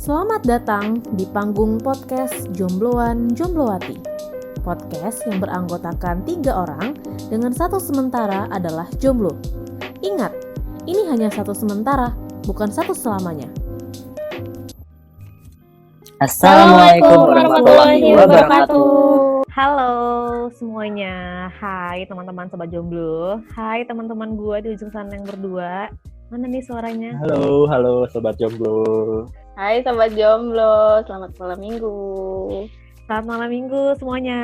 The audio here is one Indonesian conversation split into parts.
Selamat datang di panggung podcast Jombloan Jomblowati. Podcast yang beranggotakan 3 orang dengan satu sementara adalah jomblo. Ingat, ini hanya satu sementara, bukan satu selamanya. Assalamualaikum warahmatullahi wabarakatuh. Halo semuanya. Hai teman-teman sobat jomblo. Hai teman-teman gue di ujung sana yang berdua. Mana nih suaranya? Halo sobat jomblo. Hai Sobat Jomblo, selamat malam minggu. Selamat malam minggu semuanya.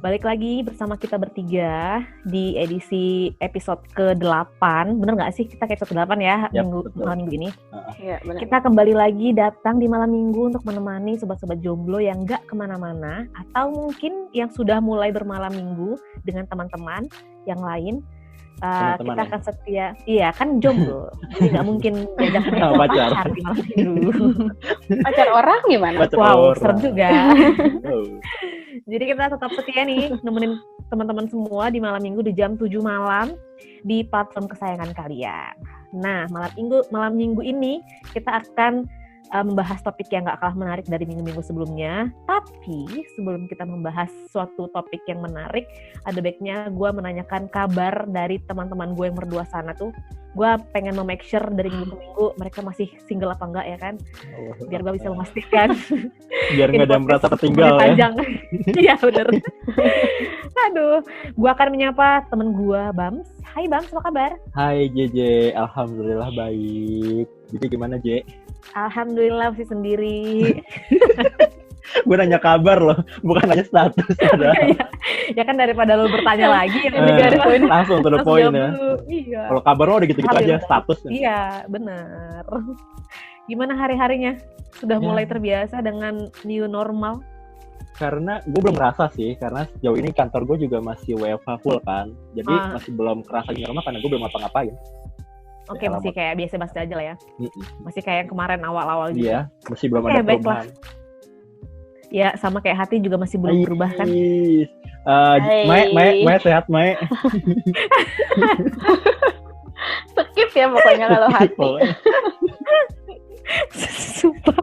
Balik lagi bersama kita bertiga di edisi episode ke-8. Bener gak sih kita ke episode ke-8 ya? Yap, Malam minggu ini. Iya, benar. Kita kembali lagi datang di malam minggu untuk menemani sobat-sobat jomblo yang gak kemana-mana. Atau mungkin yang sudah mulai bermalam minggu dengan teman-teman yang lain. Kita akan setia, iya kan jomblo, jadi nggak mungkin diajak pacar di malam minggu. Pacar orang gimana? Pacar Wow, orang. serem juga. Oh. Jadi kita tetap setia nih, nemenin teman-teman semua di malam minggu di jam 7 malam di platform kesayangan kalian. Nah, malam minggu ini kita akan membahas topik yang gak kalah menarik dari minggu-minggu sebelumnya. Tapi sebelum kita membahas suatu topik yang menarik, ada baiknya gue menanyakan kabar dari teman-teman gue yang berdua sana tuh. Gue pengen make sure dari minggu ke minggu mereka masih single apa enggak ya kan, biar gue bisa memastikan. Biar nggak ada yang merasa tertinggal ya. Iya bener. Aduh, gue akan menyapa temen gue Bams. Hai Bams, apa kabar? Hai JJ, alhamdulillah baik. Jadi gimana J? Alhamdulillah masih sendiri. Gue nanya kabar loh, bukan nanya status. Ya kan daripada lo bertanya lagi yang poin. Langsung to the point ya. Iya. Kalau kabar lo udah gitu-gitu aja status. Iya, benar. Gimana hari-harinya? Sudah mulai terbiasa dengan new normal? Karena gue belum ngerasa sih, karena sejauh ini kantor gue juga masih WFH full kan. Jadi masih belum kerasa normal karena gue belum ngapa-ngapain. Oke, masih kayak biasa-biasa aja lah ya. Masih kayak yang kemarin awal-awal gitu. Iya, masih belum ada perubahan. Ya, sama kayak hati juga masih belum berubah kan. Mae sehat Mae. Skip ya pokoknya kalau hati. Sumpah.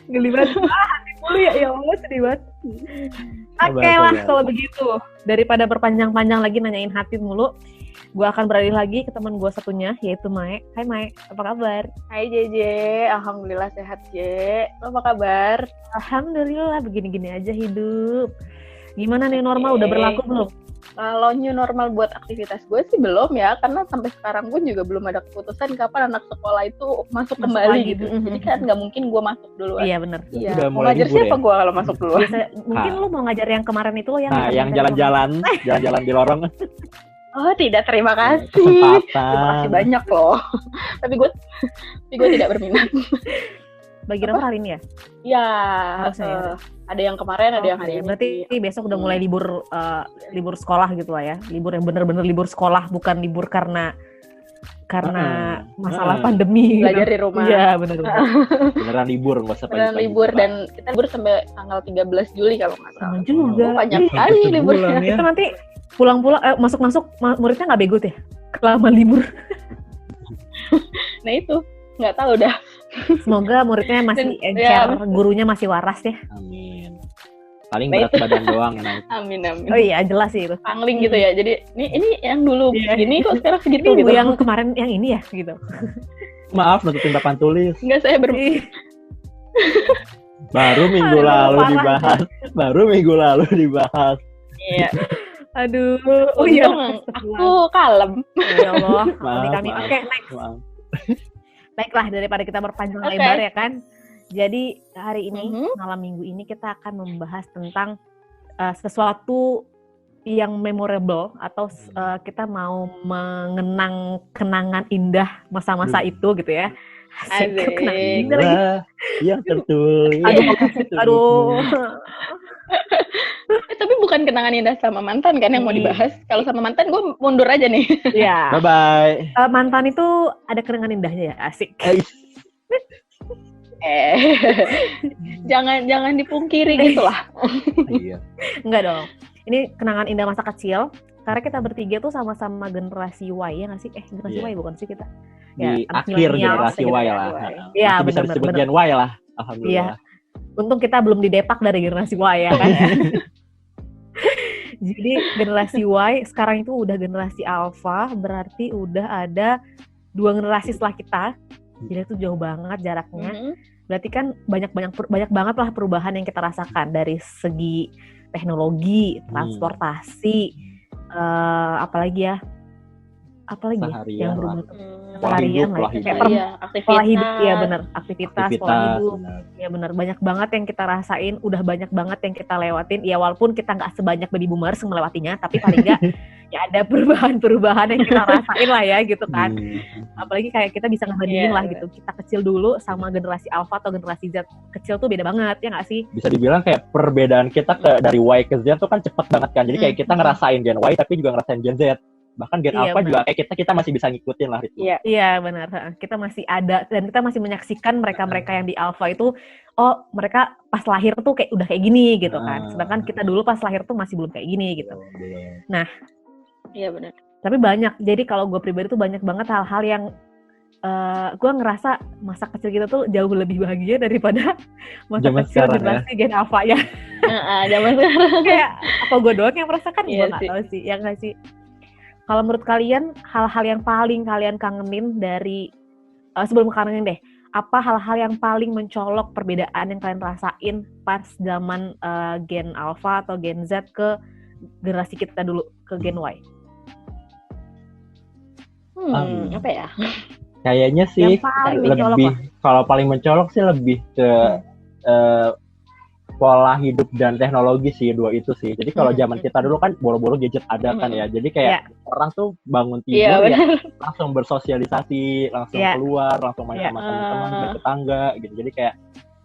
Geli banget. Hati mulu ya Allah, sedih banget. Oke lah, kalau begitu. Daripada berpanjang-panjang lagi nanyain hati mulu, gue akan beralih lagi ke teman gue satunya, yaitu Mae. Hai Mae, apa kabar? Hai JJ, alhamdulillah sehat J. Lo apa kabar? Alhamdulillah, begini-gini aja hidup. Gimana nih normal, udah berlaku belum? Kalau new normal buat aktivitas gue sih belum ya, karena sampai sekarang pun juga belum ada keputusan kapan anak sekolah itu masuk kembali lagi. gitu. Jadi kan nggak mungkin gue masuk duluan. Iya benar. Iya. Mau ngajar siapa gue kalau masuk duluan? Mungkin lu mau ngajar yang kemarin itu yang yang jalan-jalan di lorong. Oh tidak, terima kasih. Terima kasih banyak loh. Tapi gue tidak berminat. Bagi nomor hari ini ya? Ya, ada yang kemarin, ada yang hari ini. Berarti besok udah mulai libur sekolah gitu lah ya? Libur yang bener-bener libur sekolah, bukan libur karena masalah pandemi. Belajar di rumah. Iya, bener. Beneran libur, nggak usah beneran libur dan kita libur sampai tanggal 13 Juli kalau nggak salah. Sama juga. Banyak sekali liburnya. Ya. Itu nanti pulang-pulang, masuk-masuk muridnya nggak bego deh, kelamaan libur. Nah itu, nggak tahu dah. Semoga muridnya masih encer, gurunya masih waras ya. Amin. Paling berat badan doang ya nanti. Amin. Oh iya, jelas sih itu. Pangling gitu ya. Jadi ini yang dulu gini kok sekarang segitu ini gitu. Yang kemarin yang ini ya gitu. Maaf, nutupin papan tulis. Enggak, saya Baru minggu lalu dibahas. Iya. Aduh. Oh iya. Aku kalem. Ya Allah. Maaf. Oke, next. Baiklah, daripada kita berpanjang lebar ya kan. Jadi hari ini, malam minggu ini kita akan membahas tentang sesuatu yang memorable atau kita mau mengenang kenangan indah masa-masa itu gitu ya. Asik. Yang tertulis. Aduh. Tapi bukan kenangan indah sama mantan kan yang mau dibahas. Kalau sama mantan gue mundur aja nih. Iya. Bye-bye. Mantan itu ada kenangan indahnya ya, asik. Jangan dipungkiri gitu lah. Iya. Enggak dong. Ini kenangan indah masa kecil. Karena kita bertiga tuh sama-sama generasi Y ya nggak sih? Generasi Y bukan sih kita? di anak akhir millennials generasi gitu Y ya. lah. Iya, Masih bisa disebut benar-benar. Gen Y lah, alhamdulillah. Iya. Untung kita belum didepak dari generasi Y ya kan. Jadi generasi Y sekarang itu udah generasi Alpha, berarti udah ada 2 generasi setelah kita. Jadi itu jauh banget jaraknya. Berarti kan banyak banget lah perubahan yang kita rasakan dari segi teknologi, transportasi, apalagi yang berubah seharian lah, kayak pola hidup, ya benar, aktivitas, pola hidup, ya benar, banyak banget yang kita rasain, udah banyak banget yang kita lewatin, ya walaupun kita nggak sebanyak baby boomers melewatinya, tapi paling nggak ya ada perubahan yang kita rasain lah ya gitu kan. Apalagi kayak kita bisa ngebandingin lah gitu, kita kecil dulu sama generasi Alpha atau generasi Z kecil tuh beda banget ya nggak sih? Bisa dibilang kayak perbedaan kita dari Y ke Z tuh kan cepet banget kan, jadi kayak kita ngerasain Gen Y tapi juga ngerasain Gen Z. Bahkan Gen Alpha juga kayak kita masih bisa ngikutin lah itu. Iya benar, kita masih ada dan kita masih menyaksikan mereka yang di Alpha itu, oh mereka pas lahir tuh kayak udah kayak gini gitu kan, sedangkan kita dulu pas lahir tuh masih belum kayak gini gitu. Nah, iya benar. Tapi banyak, jadi kalau gue pribadi tuh banyak banget hal-hal yang gue ngerasa masa kecil kita tuh jauh lebih bahagia daripada masa zaman kecil generasi Gen Alpha ya. Zaman sekarang kayak apa gue doang yang merasakan? Gue nggak tahu sih, ya nggak sih. Kalau menurut kalian, hal-hal yang paling kalian kangenin dari, sebelum kangenin deh, apa hal-hal yang paling mencolok perbedaan yang kalian rasain pas zaman Gen Alpha atau Gen Z ke generasi kita dulu, ke Gen Y? Apa ya? Kayaknya sih lebih, kalau paling mencolok sih lebih ke pola hidup dan teknologi sih, dua itu sih. Jadi kalau zaman kita dulu kan boro-boro gadget ada kan ya. Jadi kayak orang tuh bangun tidur ya langsung bersosialisasi, langsung keluar, langsung main sama teman-teman, bertetangga gitu. Jadi kayak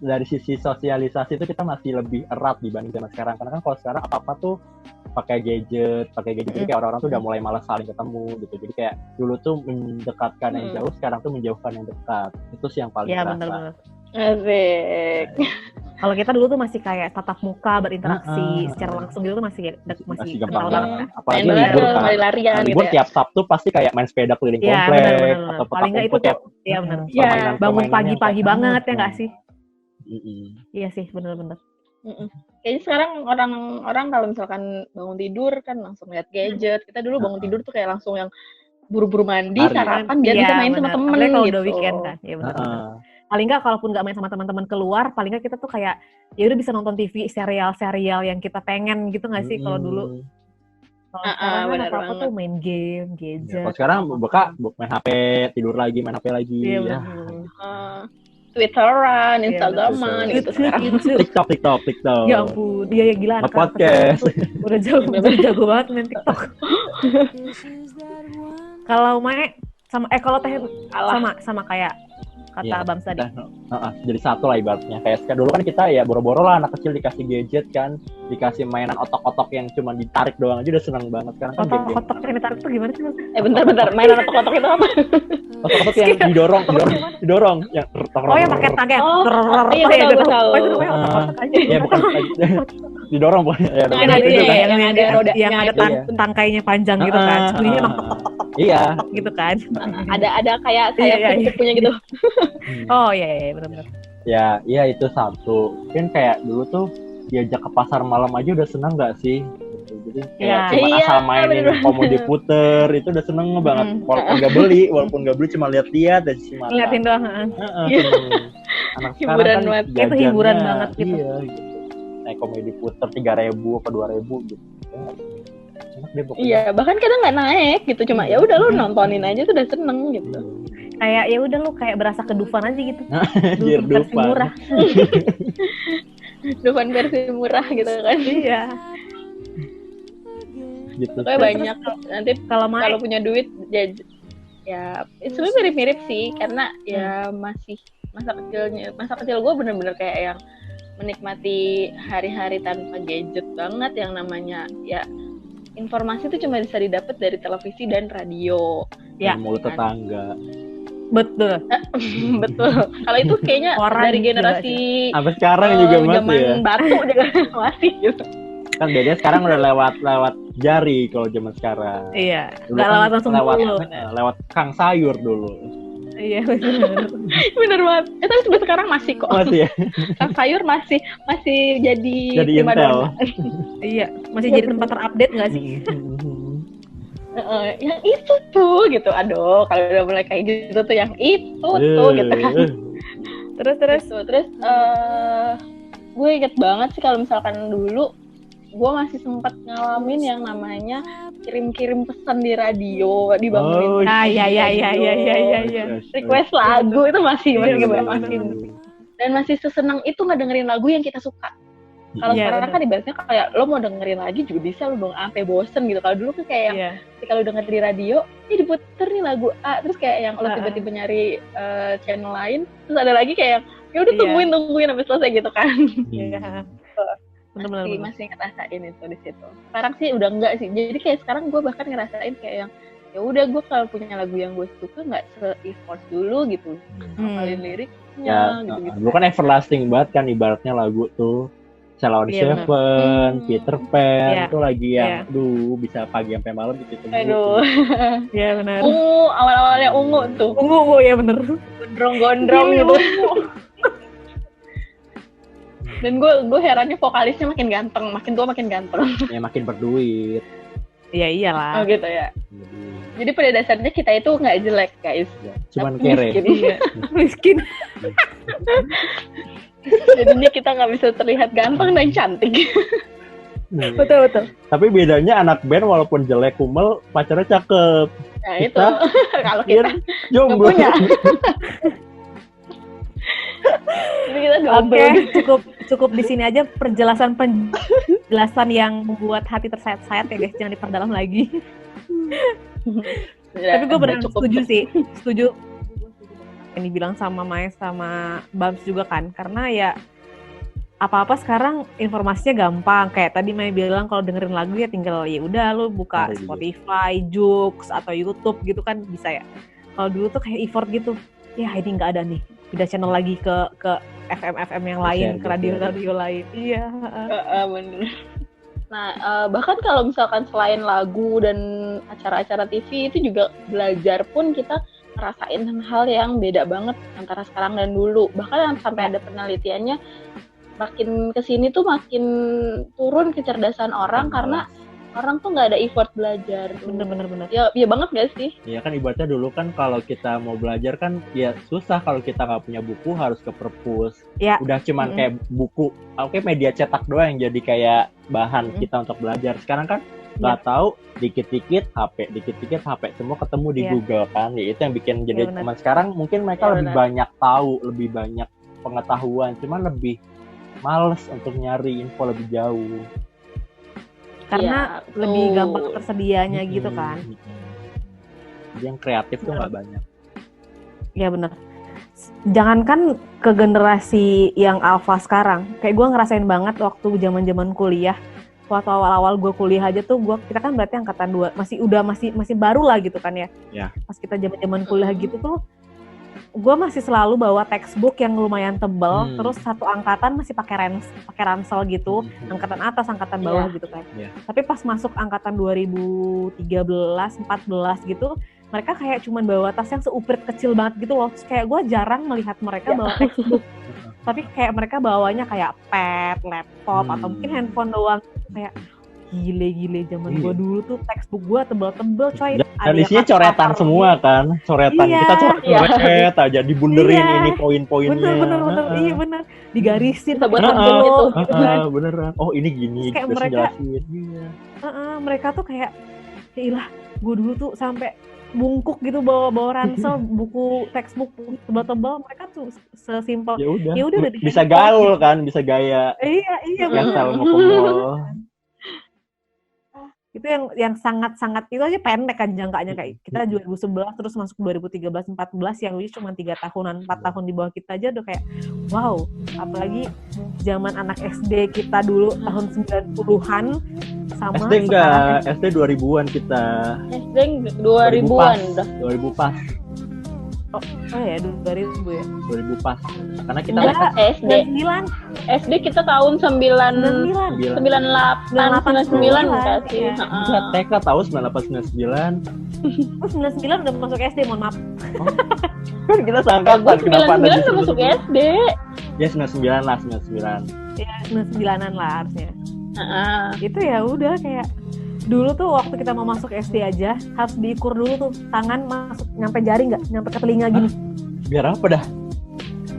dari sisi sosialisasi itu kita masih lebih erat dibanding zaman sekarang. Karena kan kalau sekarang apa-apa tuh pakai gadget. Jadi kayak orang-orang tuh udah mulai malas saling ketemu gitu. Jadi kayak dulu tuh mendekatkan yang jauh, sekarang tuh menjauhkan yang dekat. Itu sih yang paling terasa. Bener-bener. Asik. Kalau kita dulu tuh masih kayak tatap muka, berinteraksi secara langsung gitu tuh masih gampang banget. Apalagi libur kan. Lari-larian libur gitu tiap Sabtu pasti kayak main sepeda keliling komplek atau paling nggak itu tuh bangun pagi-pagi banget ya nggak sih? Iya sih, bener-bener. Kayaknya sekarang orang kalau misalkan bangun tidur kan langsung lihat gadget. Kita dulu bangun tidur tuh kayak langsung yang buru-buru mandi, sarapan biar bisa main sama temen kalau gitu. Udah weekend kan, ya benar. Paling nggak kalaupun nggak main sama teman-teman keluar, paling nggak kita tuh kayak ya udah bisa nonton TV serial yang kita pengen gitu nggak sih kalau dulu? Kalau sekarang kan apa-apa tuh main game, gadget. Kalau sekarang main HP, tidur lagi, main HP lagi. Iya, Twitteran, Instagraman gitu sekarang. TikTok. Ya ampun, dia gila anak podcast. Udah jago banget main TikTok. Kalau Mae kalau Teh sama kayak kata Bams tadi. Jadi satu lah ibaratnya. Kayak dulu kan kita ya boro-boro lah anak kecil dikasih gadget kan, dikasih mainan otok-otok yang cuma ditarik doang aja udah seneng banget kan. Otok-otok yang ditarik tuh gimana sih maksudnya? Bentar, mainan otok-otok itu apa? Otok-otok yang didorong yang yang pakai tangga. Iya, tahu. Otok-otok aja. Iya, bukan didorong pokoknya. Yang ada tangkainya panjang gitu kan. Bunyinya emang iya gitu kan. Ada kayak kupu-kupunya gitu. Oh iya benar-benar. Ya itu satu. Kan kayak dulu tuh diajak ke pasar malam aja udah seneng nggak sih? Jadi kayak cuma asal mainin komodi puter itu udah seneng banget. Walaupun nggak beli cuma lihat-lihat dan cuma ngeliatin doang. Anak sekarang kan itu hiburan banget gitu. Iya gitu. Naik komedi puter 3.000 apa 2.000 gitu. Iya, bahkan kadang nggak naik gitu, cuma ya udah lu nontonin aja tuh udah seneng gitu. Kayak ya udah lu kayak berasa ke Dufan aja gitu. Dufan versi murah. Dufan versi murah gitu kan. Iya. Gitu. Kayak banyak nanti kalau punya duit ya sebenarnya mirip-mirip sih karena ya masih masa kecil gue bener-bener kayak yang menikmati hari-hari tanpa gadget banget, yang namanya ya informasi itu cuma bisa didapat dari televisi dan radio. Ya, mulut tetangga. Betul. Betul. Kalau itu kayaknya dari generasi sampai sekarang juga masih ya. Zaman batu juga masih gitu. Kan bedanya sekarang udah lewat jari kalau zaman sekarang. Iya. Enggak lewat langsung lewat Kang Sayur dulu. Iya benar. Bener banget. Tapi sampai sekarang masih kok. Masih ya. Sayur masih jadi Intel. Iya, masih jadi tempat terupdate nggak sih? Yang itu tuh gitu. Aduh, kalau udah mulai kayak gitu tuh yang itu tuh gitu kan. Terus gue inget banget sih kalau misalkan dulu gue masih sempat ngalamin yang namanya kirim-kirim pesan di radio, dibangunin. Iya. Request lagu itu masih dan masih sesenang itu ngedengerin lagu yang kita suka. Kalau sekarang kan ibaratnya kayak lo mau dengerin lagi juga bisa lo dong sampai bosen gitu. Kalau dulu kan kayak yang ketika lo denger di radio, ini diputer nih lagu A, terus kayak yang lo tiba-tiba nyari channel lain, terus ada lagi kayak ya udah tungguin sampai selesai gitu kan. Iya. Masih ngerasain itu di situ. Sekarang sih udah enggak sih. Jadi kayak sekarang gue bahkan ngerasain kayak yang ya udah gue kalau punya lagu yang gue suka nggak se-effort dulu gitu, hafalin liriknya gitu. Lu kan everlasting banget kan ibaratnya lagu tuh. Salon Seven, Peter Pan itu lagi yang bisa pagi sampai malam gitu. Aduh. Iya benar. Ungu, awal-awalnya ungu tuh. Ungu ya bener. Gondrong gitu. Dan gue herannya vokalisnya makin ganteng, makin tua makin ganteng. Ya makin berduit. Iya iyalah. Oh gitu ya. Jadi pada dasarnya kita itu nggak jelek guys. Cuman kere. Miskin. Jadinya kita nggak bisa terlihat ganteng dan cantik. Betul. Tapi bedanya anak band walaupun jelek kumel, pacarnya cakep. Nah itu kalau kita jomblo. Punya. Jadi kita cukup di sini aja penjelasan yang membuat hati tersayat-sayat ya guys, jangan diperdalam lagi. Tapi gue benar setuju yang dibilang sama Mai sama Bams juga kan, karena ya apa-apa sekarang informasinya gampang. Kayak tadi Mai bilang kalau dengerin lagu ya tinggal ya udah lu buka Spotify, Joox atau YouTube gitu kan bisa ya. Kalau dulu tuh kayak effort gitu. Ya ini nggak ada nih, pindah channel lagi ke FM yang lain, ke radio lain. Iya. Bener. Nah bahkan kalau misalkan selain lagu dan acara-acara TV itu juga belajar pun kita ngerasain hal yang beda banget antara sekarang dan dulu. Bahkan sampai ada penelitiannya makin kesini tuh makin turun kecerdasan orang karena orang tuh nggak ada effort belajar. Bener. Ya banget gak sih? Iya kan ibaratnya dulu kan kalau kita mau belajar kan ya susah kalau kita nggak punya buku harus ke perpus. Ya. Udah cuman kayak buku, media cetak doang yang jadi kayak bahan kita untuk belajar. Sekarang kan nggak tahu dikit-dikit HP semua ketemu di Google kan. Ya itu yang bikin jadi teman sekarang mungkin mereka lebih banyak tahu, lebih banyak pengetahuan, cuman lebih males untuk nyari info lebih jauh. Karena lebih gampang tersedianya gitu kan. Jadi yang kreatif tuh nggak banyak. Iya benar. Jangankan ke generasi yang alpha sekarang, kayak gue ngerasain banget waktu zaman kuliah. Waktu awal-awal gue kuliah aja tuh kita kan berarti angkatan 2, masih baru lah gitu kan ya. Pas kita zaman kuliah gitu tuh gue masih selalu bawa textbook yang lumayan tebel, terus satu angkatan masih pakai ransel gitu, angkatan atas, angkatan bawah gitu kan. Tapi pas masuk angkatan 2013, 14 gitu, mereka kayak cuman bawa tas yang seuprit kecil banget gitu loh. Terus kayak gue jarang melihat mereka bawa textbook. Tapi kayak mereka bawanya kayak pad, laptop, atau mungkin handphone doang. Kayak gile zaman gue dulu tuh textbook gue tebel-tebel coy. Dan isinya coretan semua kan, coretan. Kita coret aja, dibunderin ini poin-poinnya. Bener, iya bener. Digarisin tapi gitu. Beneran. Oh ini gini, kayak mereka tuh kayak ilah, gue dulu tuh sampai bungkuk gitu bawa ransel, buku textbook tebal-tebal. Mereka tuh sesimpel. Ya udah bisa gaul kan, bisa gaya. Iya yang selalu mau ke mall. Itu yang sangat-sangat itu aja pendek kan jangkanya, kayak kita 2011 terus masuk 2013-14 yang cuma 3 tahunan, 4 tahun di bawah kita aja udah kayak wow. Apalagi zaman anak SD kita dulu tahun 90-an sama SD enggak, SD 2000-an kita. SD 2000-an udah. 2000 pas. Oh ya 2000 ya. 2000 pas. Karena kita SD. SD kita tahun 98, 99 enggak sih? Heeh. TK tahun 98 99. Oh 99 udah masuk SD, mohon maaf. Kan kita seangkatan, kenapa Anda udah masuk SD? Ya 99 lah, 99. Ya 99-an lah harusnya. Itu ya udah kayak dulu tuh waktu kita mau masuk SD aja harus diukur dulu tuh tangan masuk nyampe jari nggak, nyampe ke telinga gini. Biar apa dah?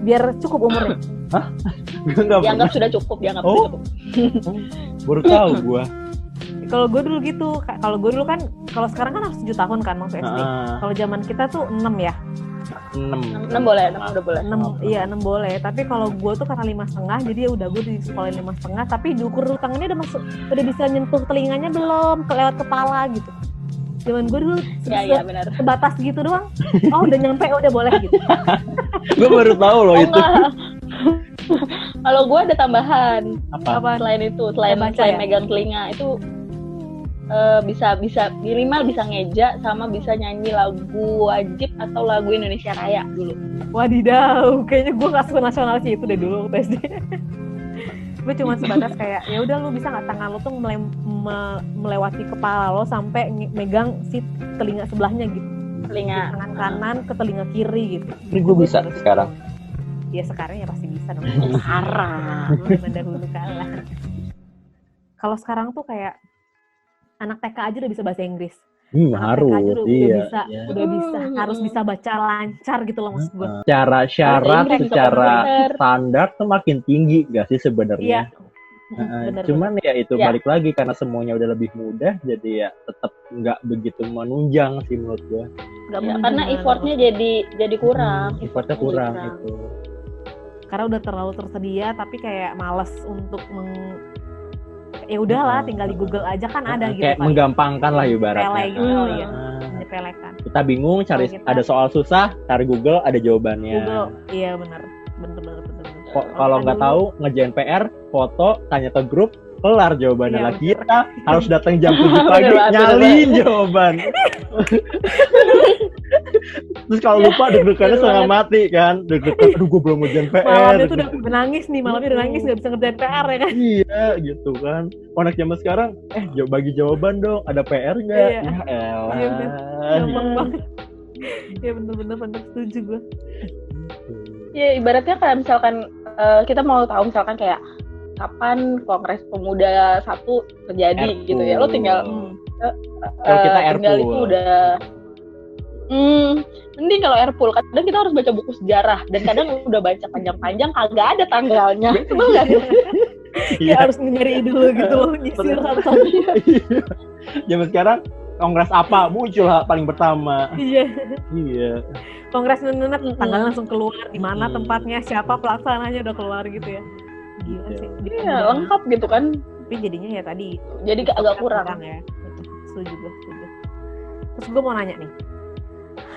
Biar cukup umurnya. Hah? Dianggap sudah cukup, dianggap sudah cukup. Baru tahu gua. Kalau gue dulu gitu, kalau gue dulu kan, kalau sekarang kan harus 7 tahun kan masuk SD. Kalau zaman kita tuh 6 ya. 6 boleh, 6 udah boleh. 6, iya 6 boleh. Tapi kalau gue tuh karena 5,5, jadi ya udah gue di sekolah 5,5. Tapi diukur tangannya udah masuk, udah bisa nyentuh telinganya belum, lewat kepala gitu. Zaman gue dulu sebatas gitu doang. Oh udah nyampe, udah boleh gitu. Gue baru tahu loh itu. Kalau gue ada tambahan. Apa? Selain itu, selain megang telinga itu bisa minimal bisa ngeja sama bisa nyanyi lagu wajib atau lagu Indonesia Raya dulu. Wadidaw, kayaknya gue nggak suka nasional sih itu deh dulu waktu SD. Gue cuma sebatas kayak ya udah lu bisa nggak tangan lu tuh melewati kepala lo sampai megang si telinga sebelahnya gitu. Telinga tangan kanan ke telinga kiri gitu. Ini gue bisa sekarang. Ya sekarang ya pasti bisa dong. Sekarang dulu kalah. Kalau sekarang tuh kayak anak TK aja udah bisa bahasa Inggris. Harus. Udah bisa, harus bisa baca lancar gitu loh maksud gue. Secara syarat, secara standar tuh makin tinggi gak sih sebenarnya? Iya. Cuman ya itu balik lagi karena semuanya udah lebih mudah, jadi ya tetap nggak begitu menunjang sih menurut gue. Karena effortnya jadi kurang. Effortnya kurang itu. Karena udah terlalu tersedia, tapi kayak males untuk ya udahlah tinggal di Google aja kan ada gitu. Kayak menggampangkan lah ibaratnya. Menyepelekan. Kita bingung cari ada soal susah, cari Google ada jawabannya. Google, iya benar. Kalau nggak tahu ngerjain PR, foto, tanya ke grup, kelar jawabannya lah. Kita harus datang jam 7 pagi nyalin jawaban. Terus kalau lupa deg-degannya setengah mati kan, deg-degan, aduh gue belum ngerjain PR. Malamnya tuh udah nangis nih, malamnya udah nangis nggak bisa ngerjain PR ya kan? Iya gitu kan. Anak zaman sekarang, bagi jawaban dong, ada PR nggak? Iya. Ya elah. Iya gampang banget. Ya bener-bener setuju gue. Ya ibaratnya kayak misalkan kita mau tahu misalkan kayak kapan Kongres Pemuda 1 terjadi gitu ya, lo tinggal kalau kita tinggal itu udah mending kalau Airpool kadang kita harus baca buku sejarah dan kadang udah baca panjang-panjang kagak ada tanggalnya. Sebel nggak tuh? Ya harus nyari dulu gitu loh, nyisir satu-satu. Zaman sekarang kongres apa muncul paling pertama? Iya. Kongres nenek tanggal langsung keluar, di mana tempatnya, siapa pelaksananya udah keluar gitu ya. Gila sih. Iya, lengkap gitu kan. Tapi jadinya ya tadi. Jadi agak kurang ya. Setuju. Terus gue mau nanya nih.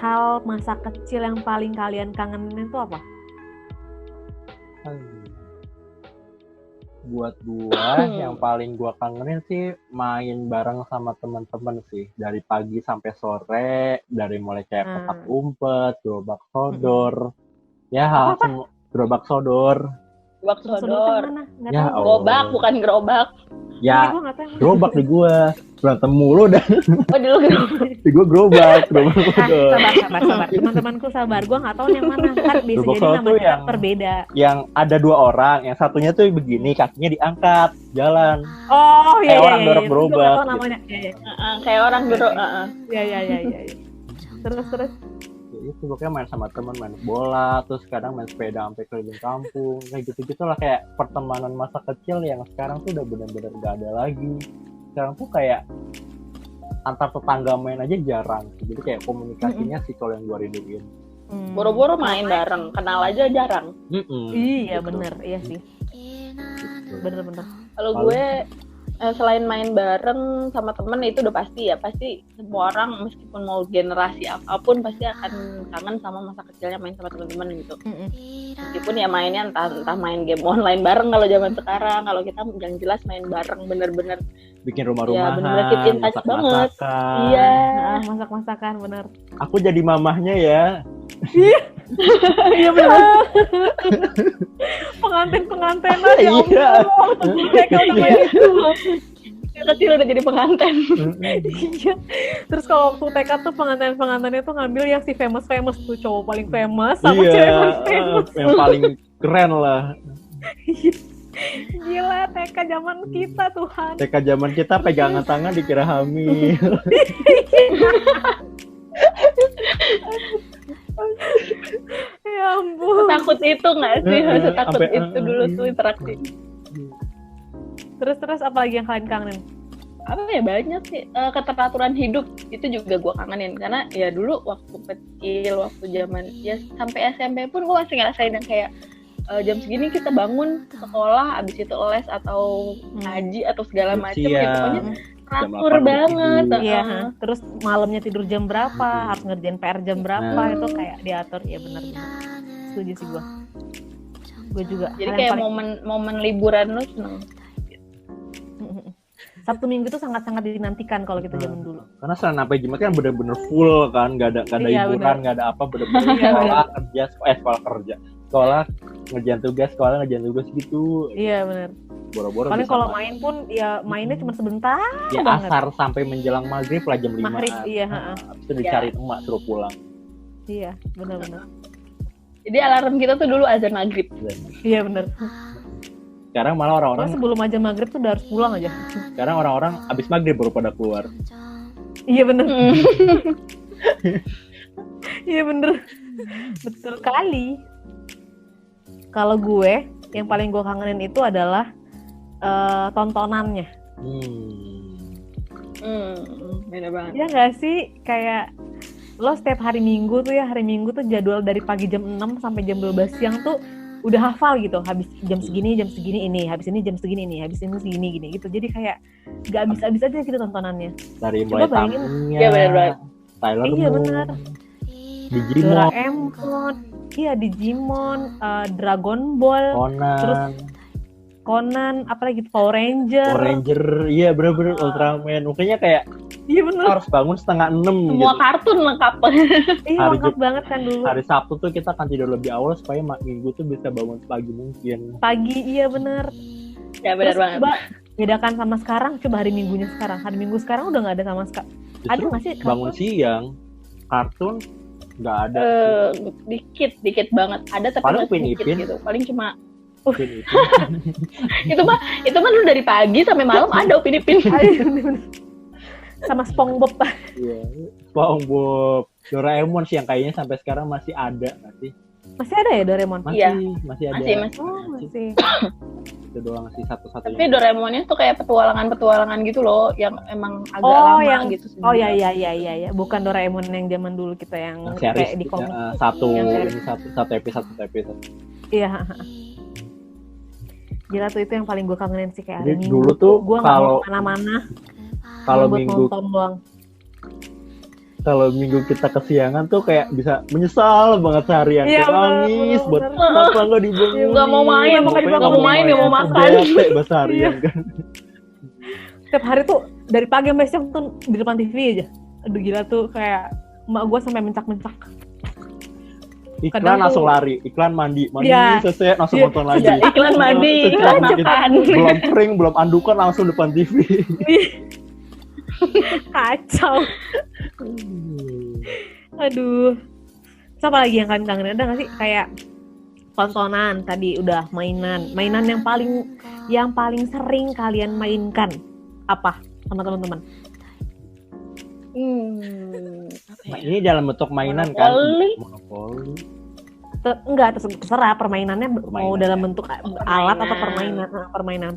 Hal masa kecil yang paling kalian kangenin itu apa? Buat gua yang paling gua kangenin sih main bareng sama teman-teman sih, dari pagi sampai sore, dari mulai kayak petak umpet, gerobak sodor, gerobak sodor. Ya gerobak bukan gerobak. Ya gerobak di gua berantem mulu dan di gua gerobak sabar teman-temanku sabar, gua nggak tahu yang mana kan bisa jadi namanya berbeda. Yang ada 2 orang, yang satunya tuh begini kakinya diangkat jalan kayak orang dorong gerobak gitu. Namanya kayak orang dorong ya terus itu pokoknya main sama teman, main bola, terus kadang main sepeda sampai keliling kampung, kayak gitu-gitu lah, kayak pertemanan masa kecil yang sekarang tuh udah benar-benar gak ada lagi. Sekarang tuh kayak antar tetangga main aja jarang, jadi kayak komunikasinya sih kalau yang gue rinduin. Boro-boro main bareng, kenal aja jarang. Iya bener, iya sih. Bener-bener. Kalau gue selain main bareng sama temen itu udah pasti semua orang meskipun mau generasi apapun pasti akan kangen sama masa kecilnya main sama teman-teman gitu. Meskipun ya mainnya entah main game online bareng kalau zaman sekarang, kalau kita yang jelas main bareng bener-bener bikin rumah-rumahan, bener-bener keep in touch banget. Iya, masak-masakan bener. Aku jadi mamahnya ya. Iya benar. Pengantin-pengantinan ya Allah. kecil udah jadi pengantin. Iya. Terus kalau waktu TK tuh pengantinnya tuh ngambil yang si famous tuh, cowok paling famous sama cewek paling famous. Yang paling keren lah. Gila, TK zaman kita, Tuhan. TK zaman kita pegangan tangan dikira hamil. Ya ampun. Takut itu nggak sih? Takut itu dulu tuh interaksi. Terus apa lagi yang kalian kangenin? Apa ya, banyak sih. Keteraturan hidup itu juga gue kangenin, karena ya dulu waktu kecil, waktu zaman ya sampai SMP pun gue masih ngerasain yang kayak jam segini kita bangun sekolah, abis itu les atau ngaji atau segala macam ya, pokoknya teratur banget. Iya. Terus malamnya tidur jam berapa, harus ngerjain PR jam berapa, itu kayak diatur. Ya benar. Setuju sih gue juga. Jadi kayak momen liburan lo seneng. Sabtu Minggu itu sangat-sangat dinantikan kalau kita zaman dulu. Karena Senin sampai Jumat kan bener-bener full kan, nggak ada hiburan, nggak ada apa, bener-bener sekolah kerja, sekolah ngerjain tugas gitu. Iya benar. Boro-boro. Paling kalau main pun ya mainnya cuma sebentar. Ya banget. Asar sampai menjelang maghrib lah jam 5. Maghrib, iya. Habis itu dicari emak suruh pulang. Iya benar. Jadi alarm kita tuh dulu azan maghrib. Iya benar. Sekarang malah orang-orang sebelum aja maghrib tuh udah harus pulang aja. Sekarang orang-orang abis maghrib baru pada keluar. Iya bener. Iya bener. Betul kali. Kalau gue, yang paling gue kangenin itu adalah tontonannya. Beda banget. Iya nggak sih, kayak lo setiap hari Minggu tuh jadwal dari pagi jam 6 sampai jam 12 siang tuh udah hafal gitu, habis jam segini ini, habis ini jam segini ini, habis ini segini gini gitu. Jadi kayak gak habis-habis aja gitu tontonannya. Dari mulai bayangin, iya benar. Tyler iya benar. Digimon, Doraemon, iya Digimon, Dragon Ball, Conan, apalagi Power Ranger, iya bener-bener Ultraman. Makanya kayak iya bener. Harus bangun 5:30 semua gitu. Kartun lengkap. Iya lengkap banget kan dulu. Hari Sabtu tuh kita akan tidur lebih awal supaya Minggu tuh bisa bangun pagi mungkin. Pagi, iya bener. Ya benar banget. Coba bedakan sama sekarang, coba hari Minggunya sekarang. Hari Minggu sekarang udah nggak ada sama sekali. Ada nggak sih? Bangun siang, kartun nggak ada. Dikit banget. Ada tapi paling dikit gitu. Paling cuma itu mah lu dari pagi sampai malam ada Upin Ipin. Sama SpongeBob. Iya, SpongeBob, Doraemon sih yang kayaknya sampai sekarang masih ada nggak sih? Masih ada ya Doraemon? Masih ada. Masih. Itu doang sih satu-satunya. Tapi Doraemonnya tuh kayak petualangan gitu loh, yang emang agak lama gitu. Oh ya, bukan Doraemon yang zaman dulu kita yang kayak di komik. Satu episode. Iya. Gila tuh, itu yang paling gue kangenin sih, kayak hari Minggu dulu tuh gue nggak mau kemana-mana. Kalau Minggu nonton doang. Kalau Minggu kita kesiangan tuh kayak bisa menyesal banget seharian. Iya, nangis buat apa nggak dibangunin. Nggak mau main, nggak mau main, nggak mau makan. Bete bahasa harian kan. Setiap hari tuh dari pagi sampai siang tuh di depan TV aja. Aduh gila tuh, kayak emak gue sampai mencak-mencak. Iklan langsung lari, iklan mandi selesai langsung nonton lagi. Ya, iklan mandi, iklan makan. Belum kering, belum andukan langsung depan TV. Kacau. Aduh. Apa lagi yang kalian kangen? Ada nggak sih kayak tontonan tadi, udah mainan yang paling sering kalian mainkan apa sama teman-teman? Ini dalam bentuk mainan kan? Monopoli. Enggak, terserah permainannya mau dalam bentuk alat atau permainan.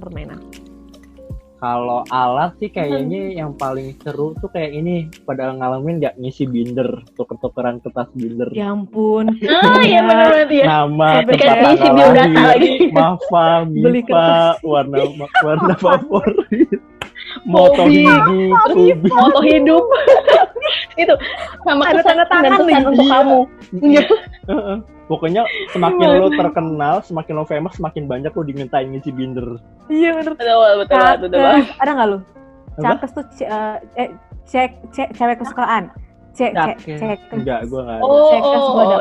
Kalau alat sih kayaknya yang paling seru tuh kayak ini, pada ngalamin nggak ngisi binder, tuker-tukeran kertas binder. Ya ampun. Iya benar ya. Nama, tempat tanggal lahir, Mafa, Mifa, warna favorit. Moto hidup. Itu sama ada tanda tangan untuk kamu. Pokoknya semakin lo terkenal, semakin lo famous, semakin banyak lo dimintain ngisi binder. Iya benar. Betul. Ada nggak lo? Cakes tuh cewek kesukaan. Enggak, gue nggak ada. Cekas gue ada.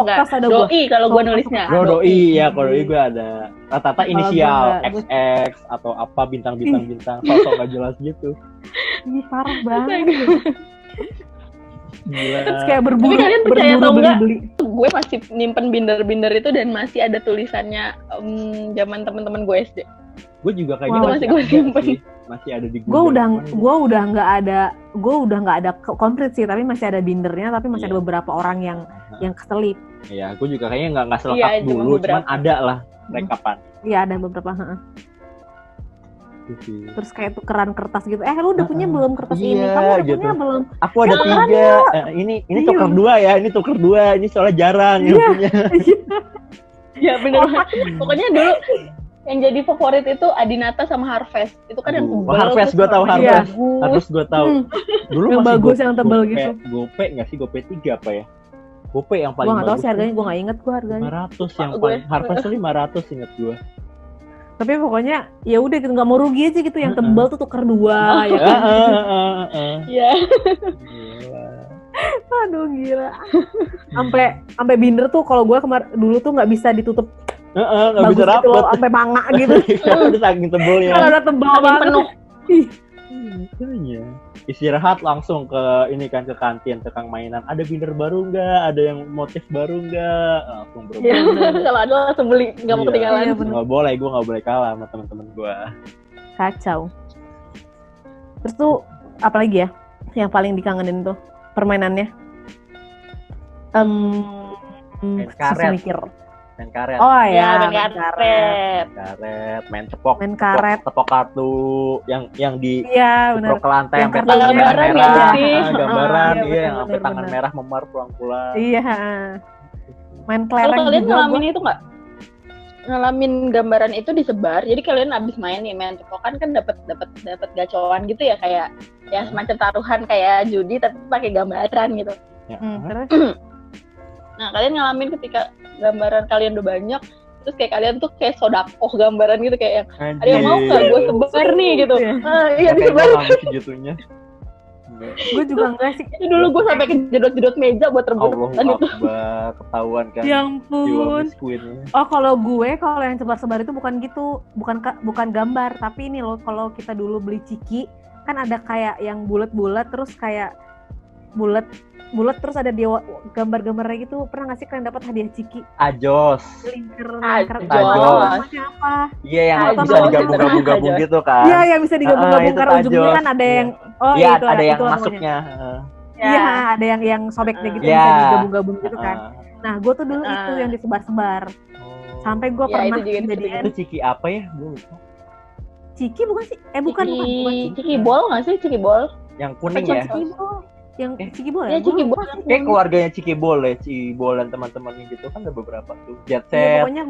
Cekas ada gue. Doi kalau gue nulisnya. Doi ya, kalau doi gue ada. Rata-rata inisial XX atau apa bintang. Sosok nggak jelas gitu. Ini parah banget. Gila. Terus kayak berburu. Tapi kalian percaya atau enggak? Beli. Gue masih nyimpen binder-binder itu dan masih ada tulisannya zaman teman-teman gue SD. Gue juga kayaknya masih gue simpen. Masih ada di Gue udah nggak ada komplit sih, tapi masih ada bindernya, tapi masih ada beberapa orang yang keselip. Iya, gue juga kayaknya nggak selengkap dulu, cuman ada lah rekapan. Iya, ada beberapa. Terus kayak tukeran kertas gitu. Lu udah punya belum kertas ini? Kamu udah punya belum? Aku ada 3. Ini tuker 2 ya. Ini tuker 2. Ini soalnya jarang yang punya. Iya benar. Pokoknya dulu yang jadi favorit itu Adinata sama Harvest. Itu kan yang tebal. Harvest gue tahu Harvest. Harvest gue tahu. Dulu yang bagus yang tebal gitu. Gope nggak sih? Gope 3 apa ya? Gope yang paling bagus. Gue nggak tahu sih harganya. Gue nggak inget gue harganya. 500 yang paling. Harvest 500 inget gue. Tapi pokoknya ya udah gitu, nggak mau rugi aja gitu. Yang tebal tuh tuker 2 ya. Iya. Aduh gila. Sampai binder tuh kalau gue dulu tuh nggak bisa ditutup. Nggak bisa dapet gitu, sampai manga gitu. Udah saking tebalnya. Kalau ada tebal banget penuh. Makanya istirahat langsung ke ini kan, ke kantin, tukang mainan. Ada binder baru nggak? Ada yang motif baru nggak? Langsung berbeda. Kalau ada langsung beli, nggak mau ketinggalan. Nggak boleh, gue nggak boleh kalah sama teman-teman gue. Kacau. Terus tuh apalagi ya yang paling dikangenin tuh permainannya? Main karet. Oh ya, main karet. Main tepok kartu yang di tepok ke lantai yang gambaran merah. Gambaran yang sampai tangan merah memar pulang-pulang. Iya. Main kelereng juga. Kalian ngalamin itu enggak? Ngalamin gambaran itu disebar. Jadi kalian abis main nih, main tepokan kan dapat gacoan gitu ya, kayak ya semacam taruhan kayak judi tapi pakai gambaran gitu. Terus nah, kalian ngalamin ketika gambaran kalian udah banyak, terus kayak kalian tuh kayak sodakoh gambaran gitu, kayak yang ada yang mau nggak gue sebar nih gitu. Iya disebar. Segitunya. Gue juga enggak sih. Itu dulu gue sampai kejedot-jedot meja buat rebutan itu. Ketahuan kan. Ya ampun. Kalau yang sebar-sebar itu bukan gitu, bukan gambar, tapi ini loh, kalau kita dulu beli ciki kan ada kayak yang bulat-bulat terus kayak bulat terus ada dia gambar-gambarnya gitu. Pernah nggak sih kalian dapat hadiah ciki? Ajos. Ajos. Namanya apa? Iya, yang bisa digabung-gabung gitu kan? Iya, yang bisa digabung-gabung karena ujungnya kan ada yang itu ada yang masuknya. Iya, ada yang sobeknya gitu, bisa digabung-gabung gitu kan. Nah, gue tuh dulu itu yang disebar-sebar. Sampai gue pernah itu ciki apa ya? Gue lupa. Ciki bukan sih? Bukan. Ciki bol nggak sih? Ciki bol? Yang kuning ya? Yang Cikibol ya? Ya Cikibol. Kayak keluarganya Cikibol ya, Cikibol dan teman-temannya gitu kan ada beberapa tuh. Jet Set. Ya, pokoknya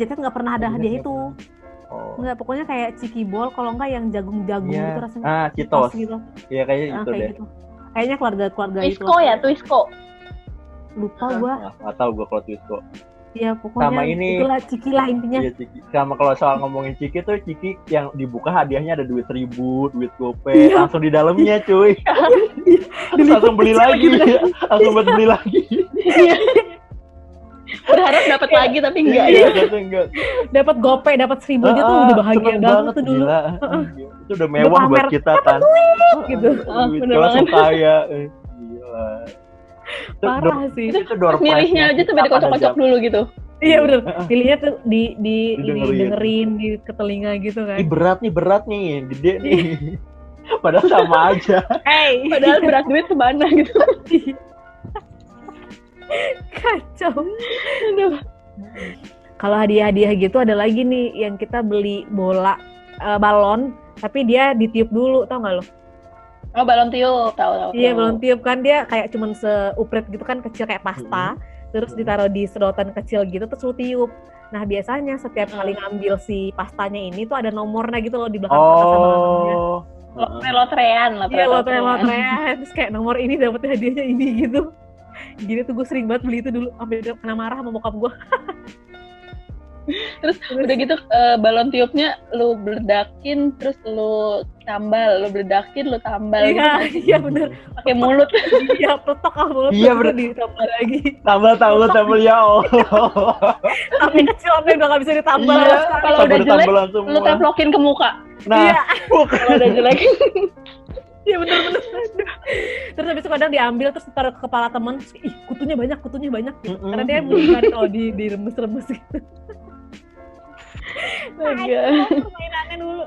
Jet Set nggak pernah ada hadiah itu. Enggak, pokoknya kayak Cikibol, kalau enggak yang jagung-jagung gitu rasanya. Citos gitu. Iya kayaknya gitu deh. Gitu. Kayaknya keluarga itu. Twisco ya, Twisco. Lupa gua. Nggak tahu gua kalau Twisco. Iya, pokoknya sama ini itulah ciki lah intinya. Iya, ciki. Sama kalau soal ngomongin ciki tuh, ciki yang dibuka hadiahnya ada duit 1.000, duit gope, langsung di dalamnya cuy. Langsung beli lagi. Langsung buat beli lagi. Berharap dapat lagi tapi enggak ya. Enggak. Dapat gope, dapat 1.000 aja tuh udah bahagia banget tuh dulu. Itu udah mewah buat kita kan. Gitu. Bener banget. Kaya. Gila. Parah sih. Itu milihnya aja sampai dikocok-kocok dulu gitu. Iya bener. Pilihnya tuh dengerin di ke telinga gitu kan. Ini berat nih, gede nih. Padahal sama aja. Padahal berat duit kemana gitu. Kacau. Aduh. Kalau hadiah-hadiah gitu ada lagi nih yang kita beli balon, tapi dia ditiup dulu, tau nggak lo? Oh, balon tiup, tahu. Iya, balon tiup kan dia kayak cuman seuprit gitu kan, kecil kayak pasta, terus ditaruh di sedotan kecil gitu terus lu tiup. Nah, biasanya setiap kali ngambil si pastanya ini tuh ada nomornya gitu loh di belakang kertas sama lampunya. Lotrean. Iya, lotrean. Terus kayak nomor ini dapat hadiahnya ini gitu. Gini tuh gue sering banget beli itu dulu, sampai kena marah sama bokap gue. Terus udah gitu balon tiupnya lu beledakin, terus lu tambal, lu beledakin, lu tambal. Iya bener. Pakai mulut. Iya, petok mulut. Iya bener. Ditambal lagi. Tambal ya Allah. Tapi kecil apa udah nggak bisa ditambal. Iya, kalau udah jelek, lu templokin ke muka. Nah, kalau udah jelek. Iya bener. Terus habis itu kadang diambil terus taruh ke kepala teman, ih kutunya banyak gitu. Karena dia belum kan kalau diremes-remes gitu. Permainannya dulu.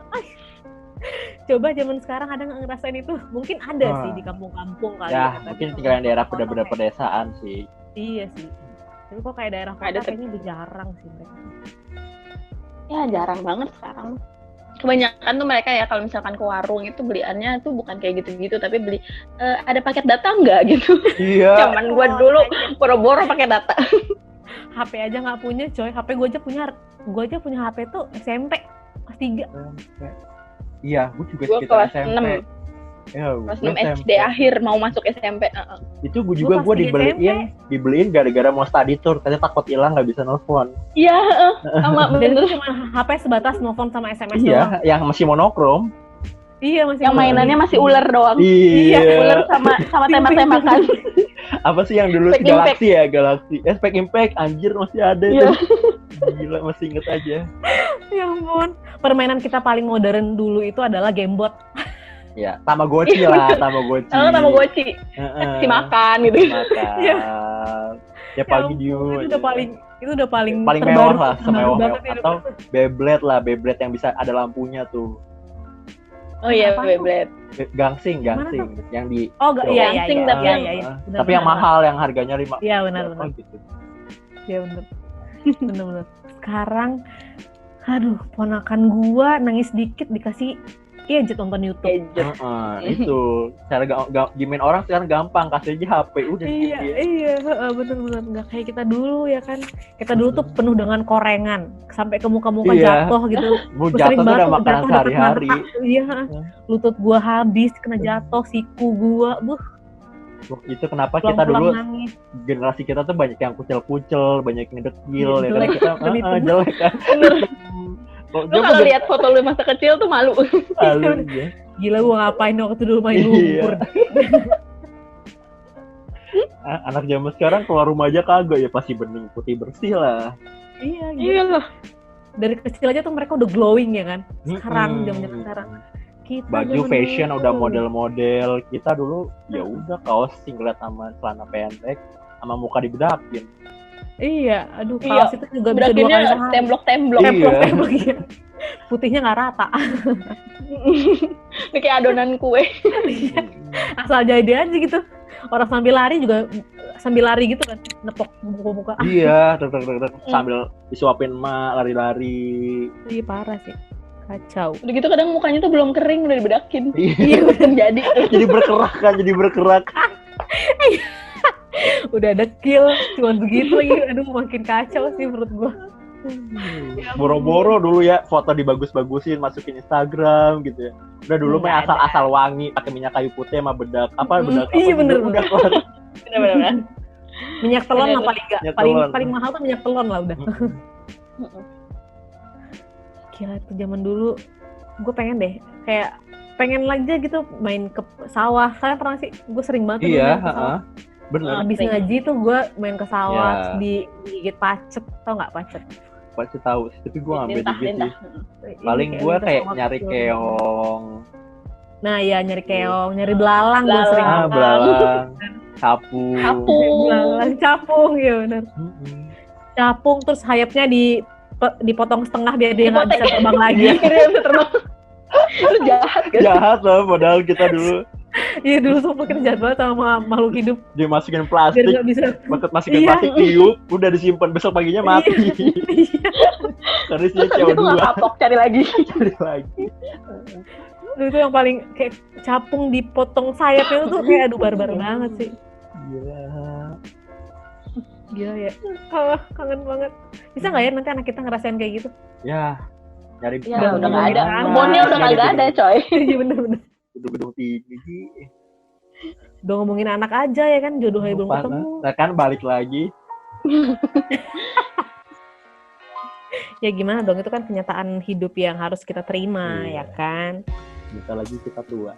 Coba zaman sekarang ada nggak ngerasain itu? Mungkin ada sih di kampung-kampung kali. Ya, mungkin tinggal yang daerah benar-benar pedesaan sih. Iya sih. Tapi kok kayak daerah kota kayaknya udah jarang sih mereka. Ya jarang banget sekarang. Kebanyakan tuh mereka ya kalau misalkan ke warung itu beliannya tuh bukan kayak gitu-gitu, tapi beli ada paket data nggak gitu. Iya. Zaman gue dulu boro-boro pakai data. HP aja nggak punya coy. Gue aja punya HP tuh SMP kelas 3. Iya, gue juga gua sekitar kelas SMP. 6. Kelas 6 SD akhir mau masuk SMP. Itu gue dibeliin gara-gara mau study tour, katanya takut hilang nggak bisa nelfon. Iya, sama bener. Cuma HP sebatas nelfon sama SMS doang. Iya, yang masih monokrom. Iya, masih yang mainannya masih ular doang. Iya, ular sama tembak-tembakan. Apa sih yang dulu Galaxy Spec Impact, anjir masih ada itu. Gila, masih inget aja. Ya ampun, permainan kita paling modern dulu itu adalah Gamebot. Ya, Tamagotchi lah, Tamagotchi. Tamagotchi. Kasih makan gitu. Makan. Ya pagi dulu. Itu udah paling mewah lah, semewah. Atau Beyblade yang bisa ada lampunya tuh. Oh iya, Beyblade. Gangsing yang di gangsing tapi yang mahal, yang harganya 5. Iya, benar. Gitu. Iya, benar. Sekarang ponakan gua nangis dikit dikasih gadget nonton YouTube. Itu cara gimin orang sekarang gampang, kasih aja HP udah. Iya, benar. Nggak kayak kita dulu ya kan. Kita dulu tuh penuh dengan korengan sampai ke muka-muka jatuh gitu. Jatuh tuh udah makanan sehari-hari. Iya. Lutut gua habis kena jatuh, siku gua. Itu kenapa kita dulu nangis. Generasi kita tuh banyak yang kucel-kucel, banyak yang dekil, ya kan kita jelek kan. Lu kalau lihat foto lu masa kecil tuh malu. Ya. Gila, gua ngapain waktu dulu main lumpur. Anak zaman sekarang keluar rumah aja kagak ya, pasti bening putih bersih lah. Iya loh. Dari kecil aja tuh mereka udah glowing ya kan. Sekarang zaman sekarang. Kita baju fashion udah model-model. Kita dulu ya udah kaos singlet sama celana pendek sama muka dibedakin. Iya, kaos itu juga bisa 2 kali sehari. Temblok-temblok. Iya. Putihnya nggak rata. Ini kayak adonan kue. Asal jadi aja gitu. Orang sambil lari gitu kan, nepok muka-muka. Iya, sambil disuapin emak, lari-lari. Iya, parah sih. Kacau. Udah gitu kadang mukanya tuh belum kering udah dibedakin. Iya, jadi berkerak. Udah dekil, cuma begitu lagi. Makin kacau sih menurut gua. Boro-boro dulu ya, foto dibagus-bagusin, masukin Instagram gitu ya. Udah dulu mah asal wangi, pakai minyak kayu putih sama bedak. Iya bener. Bener. Minyak telon lah paling mahal tuh minyak telon lah udah. Gila tuh zaman dulu, gue pengen lagi gitu main ke sawah. Kalian pernah sih? Gue sering banget main ke sawah. Bener. Abis ngaji tuh gue main ke sawah, digigit pacet, tau nggak pacet? Pacet tahu, tapi gue nggak digigit sih. Paling gue kayak nyari keong. Nah ya nyari keong, nyari belalang gue sering. Belalang, capung. Belalang, capung ya benar. Capung terus sayapnya dipotong setengah biar dia nggak bisa terbang lagi. Lu jahat kan? Jahat loh, padahal kita dulu. Iya dulu tuh makin jahat banget sama makhluk hidup. Dia masukin plastik, masukin plastik tiup, udah disimpan, besok paginya mati. Karena isinya CO2. Itu nggak kapok, cari lagi. Itu yang paling kayak capung dipotong sayapnya itu tuh kayak barbar banget sih. Gila ya. Kangen banget. Bisa nggak ya nanti anak kita ngerasain kayak gitu? Ya, nyari. Ya udah nggak ada. Kebunnya udah nggak ada coy. Iya bener. Gedung-gedung tinggi. Udah ngomongin anak aja ya kan, jodohnya belum ketemu. Nah kan balik lagi. Ya gimana dong, itu kan kenyataan hidup yang harus kita terima, ya kan? Bentar lagi kita tua.